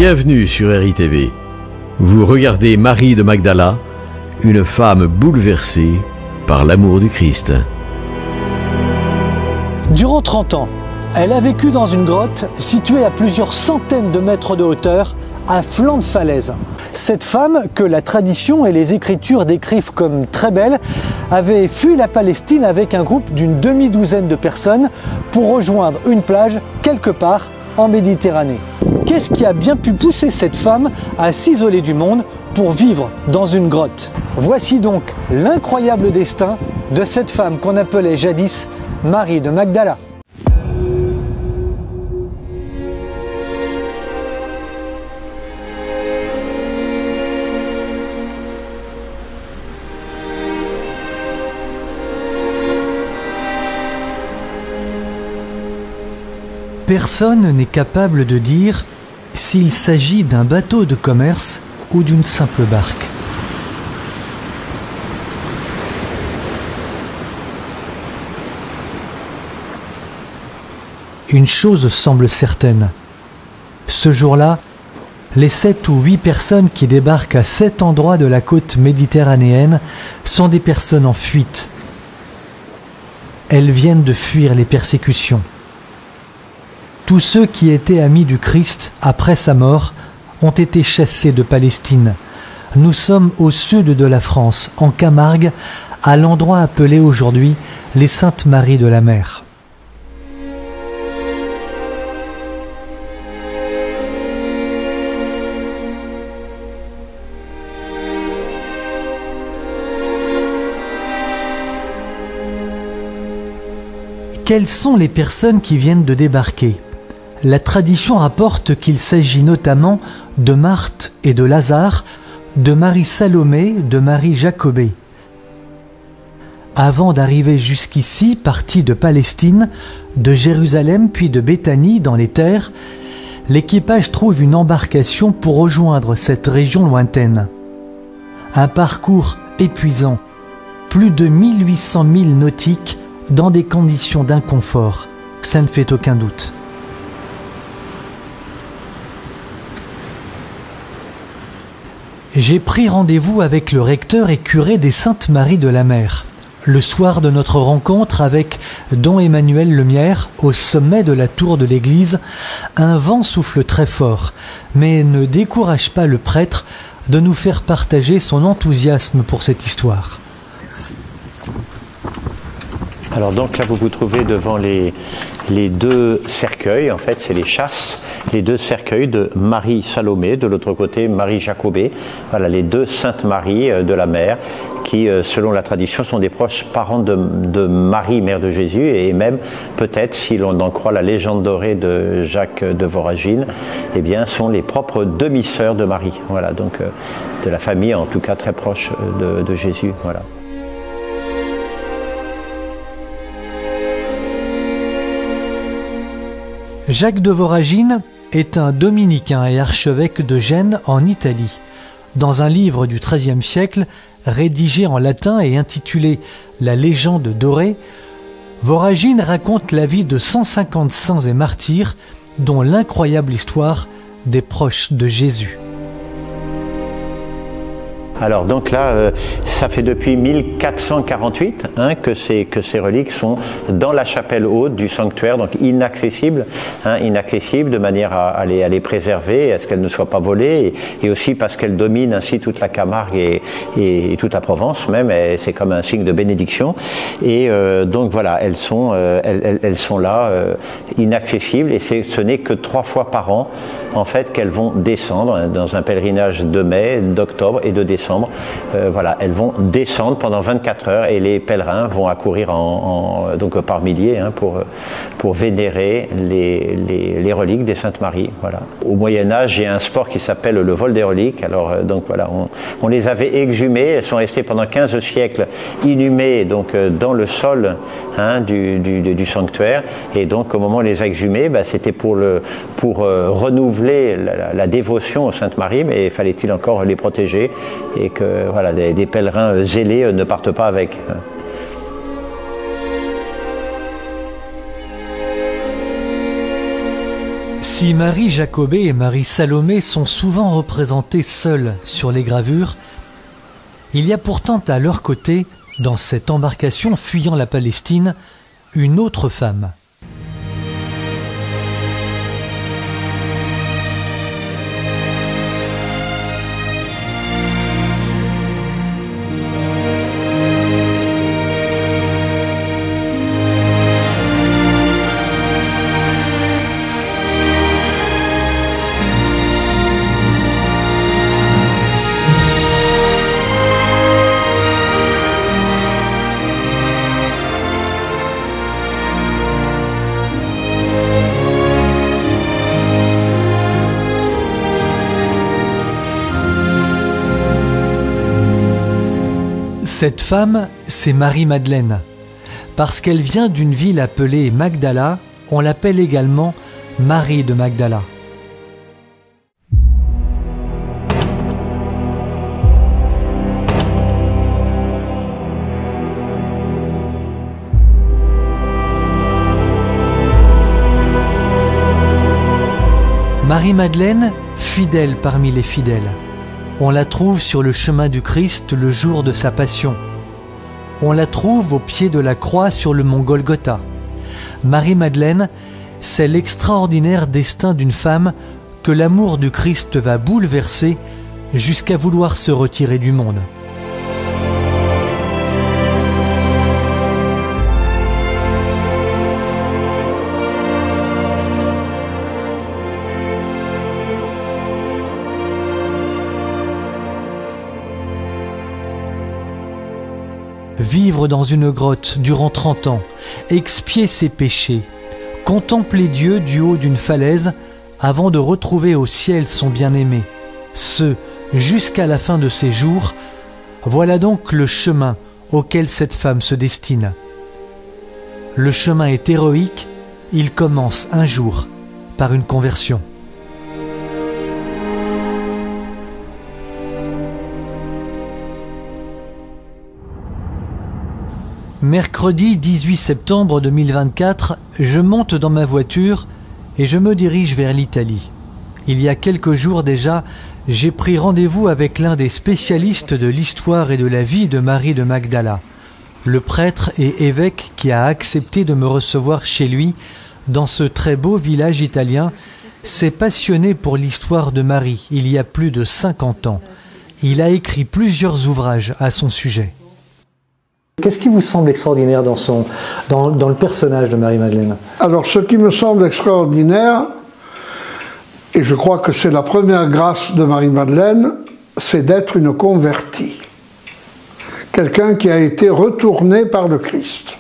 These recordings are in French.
Bienvenue sur RITV. Vous regardez Marie de Magdala, une femme bouleversée par l'amour du Christ. Durant 30 ans, elle a vécu dans une grotte située à plusieurs centaines de mètres de hauteur, à flanc de falaise. Cette femme, que la tradition et les Écritures décrivent comme très belle, avait fui la Palestine avec un groupe d'une demi-douzaine de personnes pour rejoindre une plage quelque part en Méditerranée. Qu'est-ce qui a bien pu pousser cette femme à s'isoler du monde pour vivre dans une grotte? Voici donc l'incroyable destin de cette femme qu'on appelait jadis Marie de Magdala. Personne n'est capable de dire s'il s'agit d'un bateau de commerce ou d'une simple barque. Une chose semble certaine. Ce jour-là, les 7 ou 8 personnes qui débarquent à cet endroit de la côte méditerranéenne sont des personnes en fuite. Elles viennent de fuir les persécutions. Tous ceux qui étaient amis du Christ après sa mort ont été chassés de Palestine. Nous sommes au sud de la France, en Camargue, à l'endroit appelé aujourd'hui les Saintes Maries de la Mer. Quelles sont les personnes qui viennent de débarquer ? La tradition rapporte qu'il s'agit notamment de Marthe et de Lazare, de Marie Salomé, de Marie Jacobée. Avant d'arriver jusqu'ici, partis de Palestine, de Jérusalem puis de Béthanie dans les terres, l'équipage trouve une embarcation pour rejoindre cette région lointaine. Un parcours épuisant, plus de 1800 milles nautiques dans des conditions d'inconfort, ça ne fait aucun doute. J'ai pris rendez-vous avec le recteur et curé des Saintes Maries de la Mer. Le soir de notre rencontre avec Don Emmanuel Lemierre, au sommet de la tour de l'église, un vent souffle très fort, mais ne décourage pas le prêtre de nous faire partager son enthousiasme pour cette histoire. Alors donc là vous vous trouvez devant les deux cercueils, en fait c'est les chasses, les deux cercueils de Marie Salomé, de l'autre côté Marie Jacobée, voilà les deux Saintes Maries de la Mer qui selon la tradition sont des proches parents de Marie, mère de Jésus, et même peut-être si l'on en croit la légende dorée de Jacques de Voragine, eh bien sont les propres demi-sœurs de Marie, voilà donc de la famille en tout cas très proche de Jésus, voilà. Jacques de Voragine est un dominicain et archevêque de Gênes en Italie. Dans un livre du XIIIe siècle, rédigé en latin et intitulé « La légende dorée », Voragine raconte la vie de 150 saints et martyrs, dont l'incroyable histoire des proches de Jésus. Alors donc là, ça fait depuis 1448 que ces reliques sont dans la chapelle haute du sanctuaire, donc inaccessibles, inaccessibles de manière à les préserver, à ce qu'elles ne soient pas volées, et aussi parce qu'elles dominent ainsi toute la Camargue et toute la Provence même, c'est comme un signe de bénédiction. Et donc voilà, elles sont là, inaccessibles, et ce n'est que 3 fois par an en fait qu'elles vont descendre dans un pèlerinage de mai, d'octobre et de décembre. Voilà, elles vont descendre pendant 24 heures et les pèlerins vont accourir donc par milliers pour vénérer les reliques des Saintes Maries. Voilà. Au Moyen-Âge, il y a un sport qui s'appelle le vol des reliques. Alors donc voilà, on les avait exhumées, elles sont restées pendant 15 siècles inhumées donc dans le sol du sanctuaire, et donc au moment où on les a exhumées, c'était pour renouveler la dévotion aux Saintes Maries, mais fallait-il encore les protéger et que voilà, des pèlerins zélés ne partent pas avec. Si Marie Jacobée et Marie Salomé sont souvent représentées seules sur les gravures, il y a pourtant à leur côté, dans cette embarcation fuyant la Palestine, une autre femme. Cette femme, c'est Marie-Madeleine. Parce qu'elle vient d'une ville appelée Magdala, on l'appelle également Marie de Magdala. Marie-Madeleine, fidèle parmi les fidèles. On la trouve sur le chemin du Christ le jour de sa passion. On la trouve au pied de la croix sur le mont Golgotha. Marie-Madeleine, c'est l'extraordinaire destin d'une femme que l'amour du Christ va bouleverser jusqu'à vouloir se retirer du monde. Vivre dans une grotte durant 30 ans, expier ses péchés, contempler Dieu du haut d'une falaise avant de retrouver au ciel son bien-aimé, ce jusqu'à la fin de ses jours, voilà donc le chemin auquel cette femme se destine. Le chemin est héroïque, il commence un jour par une conversion. Mercredi 18 septembre 2024, je monte dans ma voiture et je me dirige vers l'Italie. Il y a quelques jours déjà, j'ai pris rendez-vous avec l'un des spécialistes de l'histoire et de la vie de Marie de Magdala, le prêtre et évêque qui a accepté de me recevoir chez lui dans ce très beau village italien. S'est passionné pour l'histoire de Marie il y a plus de 50 ans. Il a écrit plusieurs ouvrages à son sujet. Qu'est-ce qui vous semble extraordinaire dans le personnage de Marie-Madeleine? Alors, ce qui me semble extraordinaire, et je crois que c'est la première grâce de Marie-Madeleine, c'est d'être une convertie. Quelqu'un qui a été retourné par le Christ.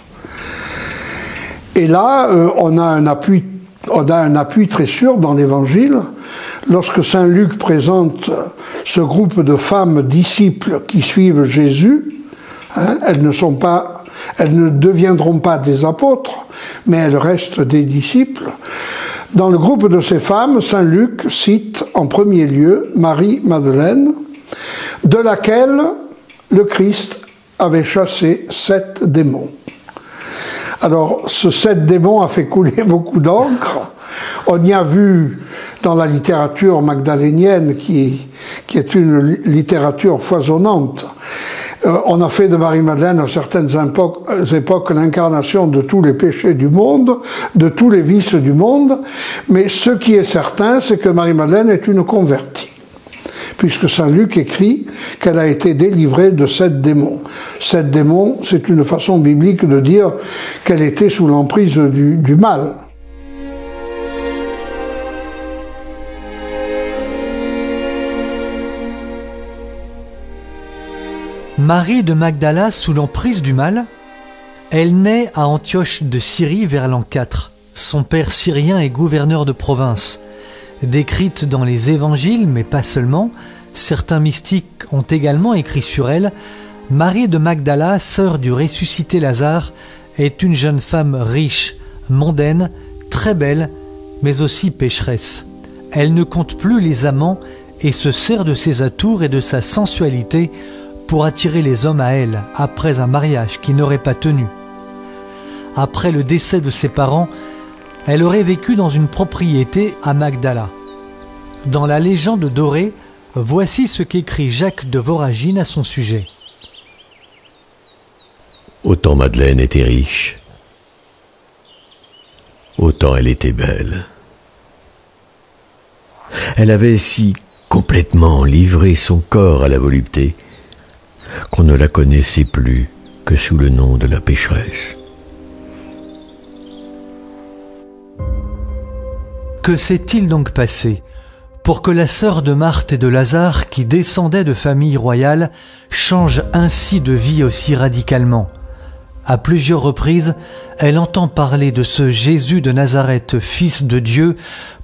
Et là, on a un appui très sûr dans l'Évangile. Lorsque saint Luc présente ce groupe de femmes disciples qui suivent Jésus, elles ne deviendront pas des apôtres, mais elles restent des disciples. Dans le groupe de ces femmes, saint Luc cite en premier lieu Marie-Madeleine, de laquelle le Christ avait chassé 7 démons. Alors, ce 7 démons a fait couler beaucoup d'encre. On y a vu dans la littérature magdalénienne, qui est une littérature foisonnante, on a fait de Marie-Madeleine à certaines époques l'incarnation de tous les péchés du monde, de tous les vices du monde, mais ce qui est certain, c'est que Marie-Madeleine est une convertie, puisque saint Luc écrit qu'elle a été délivrée de 7 démons. 7 démons, c'est une façon biblique de dire qu'elle était sous l'emprise du mal. Marie de Magdala sous l'emprise du mal, elle naît à Antioche de Syrie vers l'an 4. Son père syrien est gouverneur de province. Décrite dans les évangiles, mais pas seulement, certains mystiques ont également écrit sur elle. Marie de Magdala, sœur du ressuscité Lazare, est une jeune femme riche, mondaine, très belle, mais aussi pécheresse. Elle ne compte plus les amants et se sert de ses atours et de sa sensualité pour attirer les hommes à elle après un mariage qui n'aurait pas tenu. Après le décès de ses parents, Elle aurait vécu dans une propriété à Magdala. Dans la légende dorée, voici ce qu'écrit Jacques de Voragine à son sujet. Autant Madeleine était riche, autant elle était belle. Elle avait si complètement livré son corps à la volupté qu'on ne la connaissait plus que sous le nom de la pécheresse. Que s'est-il donc passé pour que la sœur de Marthe et de Lazare, qui descendait de famille royale, change ainsi de vie aussi radicalement? À plusieurs reprises, elle entend parler de ce Jésus de Nazareth, fils de Dieu,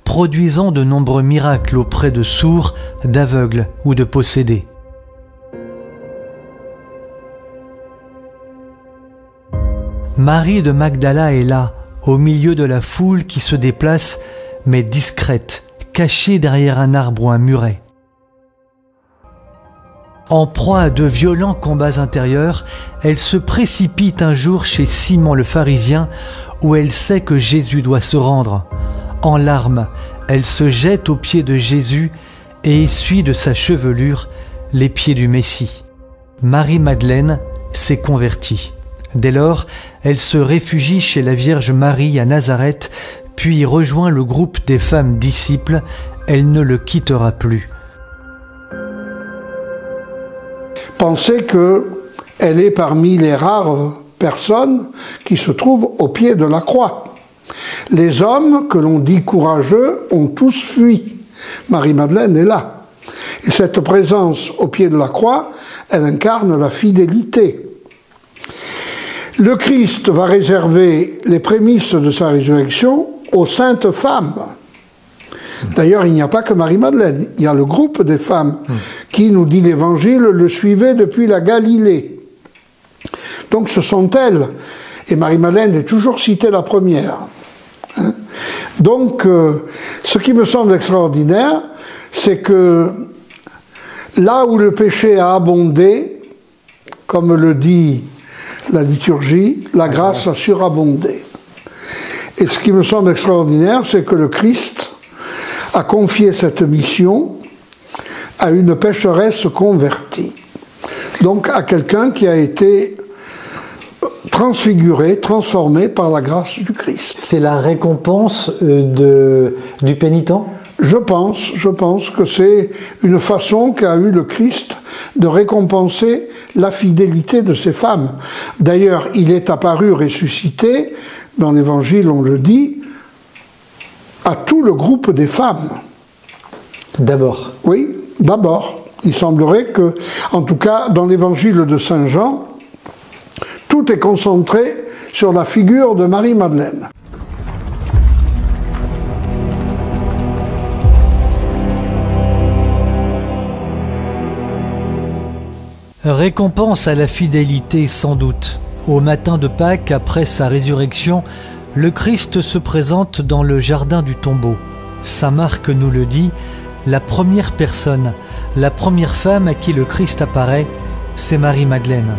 produisant de nombreux miracles auprès de sourds, d'aveugles ou de possédés. Marie de Magdala est là, au milieu de la foule qui se déplace, mais discrète, cachée derrière un arbre ou un muret. En proie à de violents combats intérieurs, elle se précipite un jour chez Simon le pharisien, où elle sait que Jésus doit se rendre. En larmes, elle se jette aux pieds de Jésus et essuie de sa chevelure les pieds du Messie. Marie-Madeleine s'est convertie. Dès lors, elle se réfugie chez la Vierge Marie à Nazareth, puis rejoint le groupe des femmes disciples. Elle ne le quittera plus. Pensez qu'elle est parmi les rares personnes qui se trouvent au pied de la croix. Les hommes, que l'on dit courageux, ont tous fui. Marie-Madeleine est là. Et cette présence au pied de la croix, elle incarne la fidélité. Le Christ va réserver les prémices de sa résurrection aux saintes femmes. D'ailleurs, il n'y a pas que Marie-Madeleine, il y a le groupe des femmes qui, nous dit l'Évangile, le suivaient depuis la Galilée. Donc ce sont elles, et Marie-Madeleine est toujours citée la première. Donc, ce qui me semble extraordinaire, c'est que là où le péché a abondé, comme le dit la liturgie, la grâce a surabondé. Et ce qui me semble extraordinaire, c'est que le Christ a confié cette mission à une pécheresse convertie. Donc à quelqu'un qui a été transfiguré, transformé par la grâce du Christ. C'est la récompense du pénitent ? Je pense que c'est une façon qu'a eu le Christ de récompenser la fidélité de ces femmes. D'ailleurs, il est apparu ressuscité, dans l'Évangile on le dit, à tout le groupe des femmes. D'abord. Oui, d'abord. Il semblerait que, en tout cas, dans l'Évangile de Saint Jean, tout est concentré sur la figure de Marie-Madeleine. Récompense à la fidélité sans doute. Au matin de Pâques, après sa résurrection, le Christ se présente dans le jardin du tombeau. Saint Marc nous le dit, la première personne, la première femme à qui le Christ apparaît, c'est Marie-Madeleine.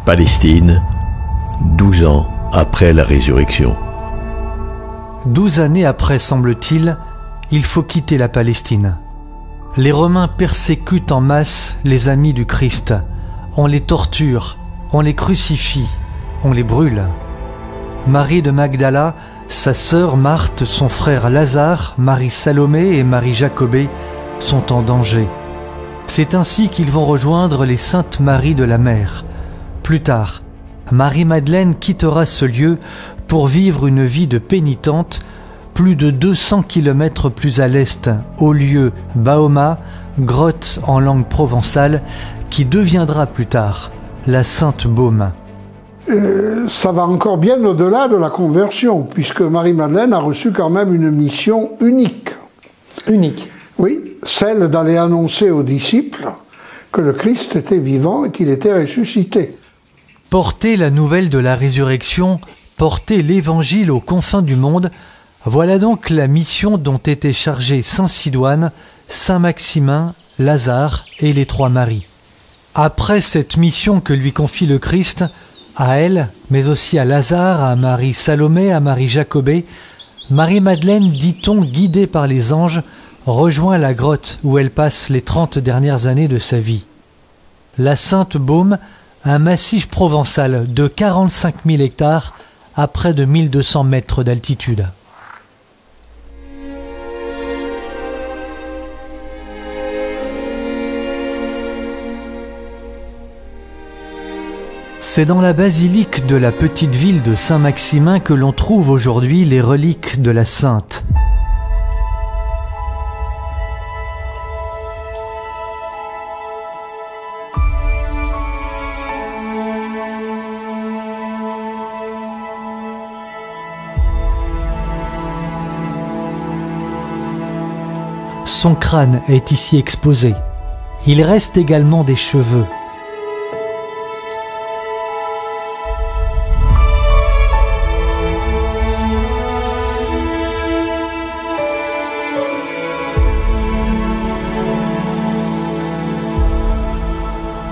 Palestine, 12 ans après la résurrection. 12 années après, semble-t-il, il faut quitter la Palestine. Les Romains persécutent en masse les amis du Christ. On les torture, on les crucifie, on les brûle. Marie de Magdala, sa sœur Marthe, son frère Lazare, Marie Salomé et Marie Jacobée sont en danger. C'est ainsi qu'ils vont rejoindre les Saintes Maries de la Mer. Plus tard, Marie-Madeleine quittera ce lieu pour vivre une vie de pénitente plus de 200 km plus à l'est, au lieu Baoma, grotte en langue provençale, qui deviendra plus tard la Sainte Baume. Ça va encore bien au-delà de la conversion, puisque Marie-Madeleine a reçu quand même une mission unique. Unique. Oui, celle d'aller annoncer aux disciples que le Christ était vivant et qu'il était ressuscité. Porter la nouvelle de la résurrection, porter l'Évangile aux confins du monde, voilà donc la mission dont était chargé saint Sidoine, Saint Maximin, Lazare et les trois Maries. Après cette mission que lui confie le Christ, à elle, mais aussi à Lazare, à Marie Salomé, à Marie Jacobée, Marie-Madeleine, dit-on, guidée par les anges, rejoint la grotte où elle passe les 30 dernières années de sa vie. La Sainte Baume, un massif provençal de 45 000 hectares à près de 1200 mètres d'altitude. C'est dans la basilique de la petite ville de Saint-Maximin que l'on trouve aujourd'hui les reliques de la Sainte. Son crâne est ici exposé. Il reste également des cheveux.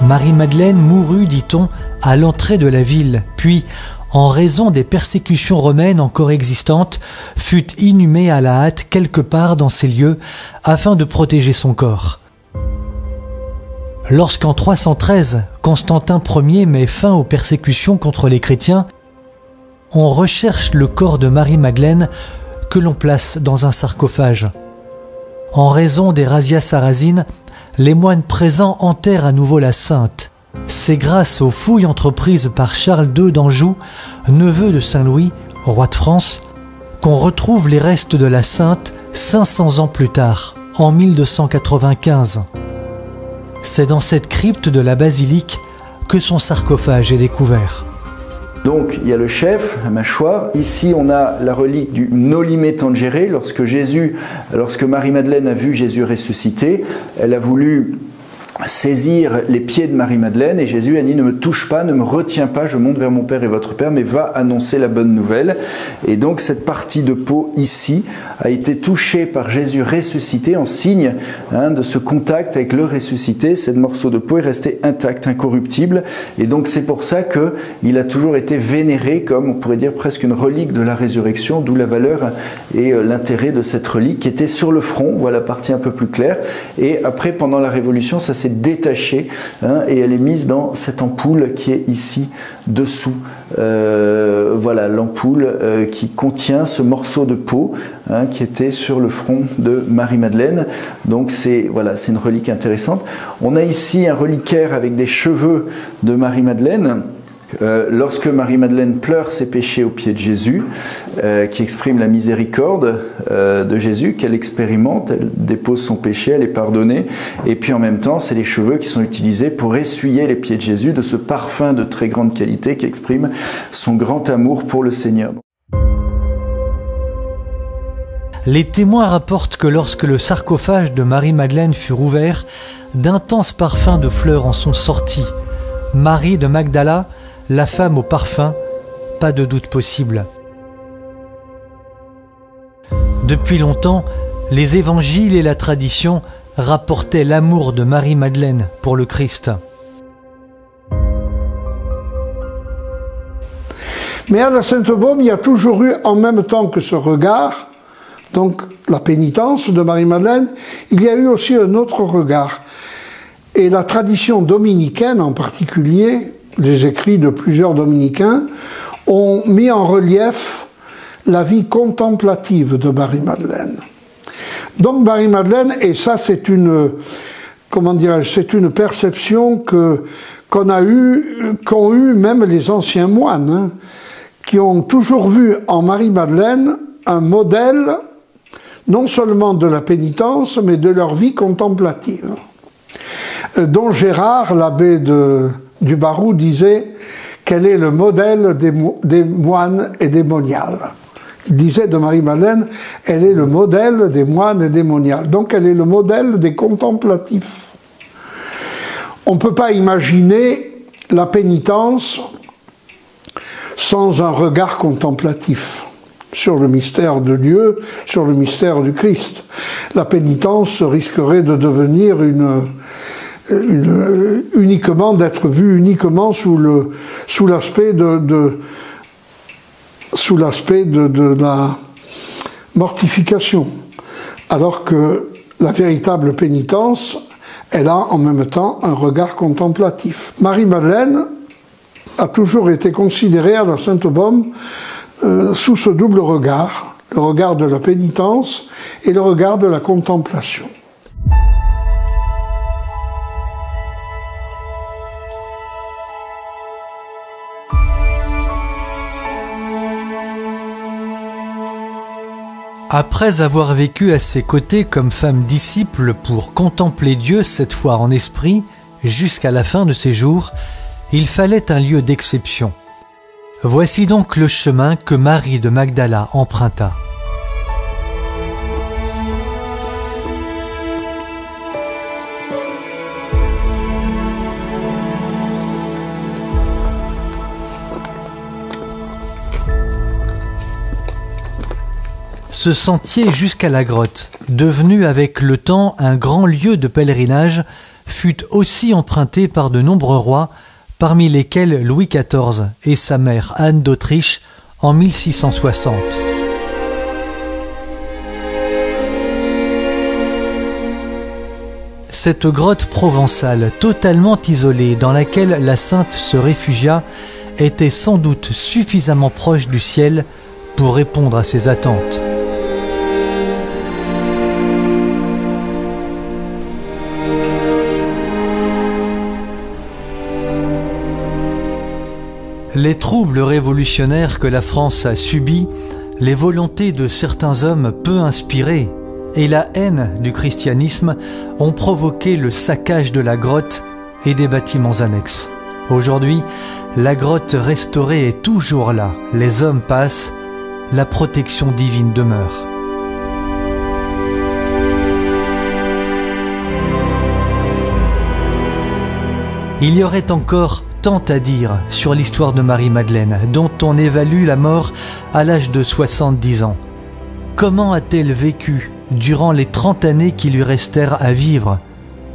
Marie-Madeleine mourut, dit-on, à l'entrée de la ville, puis, en raison des persécutions romaines encore existantes, fut inhumée à la hâte quelque part dans ces lieux afin de protéger son corps. Lorsqu'en 313, Constantin Ier met fin aux persécutions contre les chrétiens, on recherche le corps de Marie-Madeleine que l'on place dans un sarcophage. En raison des razzias sarrasines, les moines présents enterrent à nouveau la sainte. C'est grâce aux fouilles entreprises par Charles II d'Anjou, neveu de Saint-Louis, roi de France, qu'on retrouve les restes de la sainte 500 ans plus tard, en 1295. C'est dans cette crypte de la basilique que son sarcophage est découvert. Donc il y a le chef, la mâchoire. Ici on a la relique du Nolime Tangere. Lorsque Marie-Madeleine a vu Jésus ressuscité, elle a voulu saisir les pieds de Marie-Madeleine et Jésus a dit: ne me touche pas, ne me retiens pas, je monte vers mon Père et votre Père, mais va annoncer la bonne nouvelle. Et donc cette partie de peau ici a été touchée par Jésus ressuscité en signe de ce contact avec le ressuscité. Cette morceau de peau est resté intact, incorruptible, et donc c'est pour ça qu'il a toujours été vénéré comme, on pourrait dire, presque une relique de la résurrection, d'où la valeur et l'intérêt de cette relique qui était sur le front. Voilà la partie un peu plus claire. Et après, pendant la Révolution, ça s'est détachée et elle est mise dans cette ampoule qui est ici dessous. Voilà l'ampoule qui contient ce morceau de peau qui était sur le front de Marie-Madeleine. Donc c'est une relique intéressante. On a ici un reliquaire avec des cheveux de Marie-Madeleine. Lorsque Marie-Madeleine pleure ses péchés aux pieds de Jésus, qui exprime la miséricorde de Jésus, qu'elle expérimente, elle dépose son péché, elle est pardonnée, et puis en même temps, c'est les cheveux qui sont utilisés pour essuyer les pieds de Jésus de ce parfum de très grande qualité qui exprime son grand amour pour le Seigneur. Les témoins rapportent que lorsque le sarcophage de Marie-Madeleine fut rouvert, d'intenses parfums de fleurs en sont sortis. Marie de Magdala, la femme au parfum, pas de doute possible. Depuis longtemps, les évangiles et la tradition rapportaient l'amour de Marie-Madeleine pour le Christ. Mais à la Sainte-Baume, il y a toujours eu, en même temps que ce regard, donc la pénitence de Marie-Madeleine, il y a eu aussi un autre regard. Et la tradition dominicaine en particulier, les écrits de plusieurs dominicains, ont mis en relief la vie contemplative de Marie-Madeleine. Donc Marie-Madeleine, et ça c'est une, comment dirais-je, c'est une perception qu'ont eu même les anciens moines, qui ont toujours vu en Marie-Madeleine un modèle non seulement de la pénitence, mais de leur vie contemplative. Dont Gérard, l'abbé du Barou, disait qu'elle est le modèle des moines et des moniales. Il disait de Marie-Madeleine, elle est le modèle des moines et des moniales. Donc elle est le modèle des contemplatifs. On ne peut pas imaginer la pénitence sans un regard contemplatif sur le mystère de Dieu, sur le mystère du Christ. la pénitence risquerait de devenir uniquement d'être vue uniquement sous l'aspect de la mortification, alors que la véritable pénitence, elle a en même temps un regard contemplatif. Marie-Madeleine a toujours été considérée à la Sainte-Baume sous ce double regard, le regard de la pénitence et le regard de la contemplation. Après avoir vécu à ses côtés comme femme disciple pour contempler Dieu, cette fois en esprit, jusqu'à la fin de ses jours, il fallait un lieu d'exception. Voici donc le chemin que Marie de Magdala emprunta. Ce sentier jusqu'à la grotte, devenu avec le temps un grand lieu de pèlerinage, fut aussi emprunté par de nombreux rois, parmi lesquels Louis XIV et sa mère Anne d'Autriche en 1660. Cette grotte provençale totalement isolée dans laquelle la sainte se réfugia était sans doute suffisamment proche du ciel pour répondre à ses attentes. Les troubles révolutionnaires que la France a subis, les volontés de certains hommes peu inspirés et la haine du christianisme ont provoqué le saccage de la grotte et des bâtiments annexes. Aujourd'hui, la grotte restaurée est toujours là. Les hommes passent, la protection divine demeure. Il y aurait encore tant à dire sur l'histoire de Marie-Madeleine, dont on évalue la mort à l'âge de 70 ans. Comment a-t-elle vécu durant les 30 années qui lui restèrent à vivre?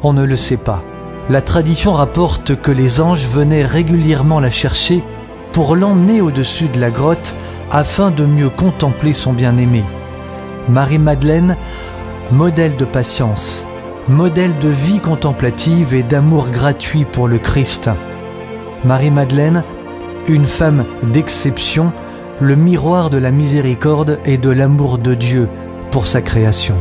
On ne le sait pas. La tradition rapporte que les anges venaient régulièrement la chercher pour l'emmener au-dessus de la grotte afin de mieux contempler son bien-aimé. Marie-Madeleine, modèle de patience, modèle de vie contemplative et d'amour gratuit pour le Christ. Marie-Madeleine, une femme d'exception, le miroir de la miséricorde et de l'amour de Dieu pour sa création.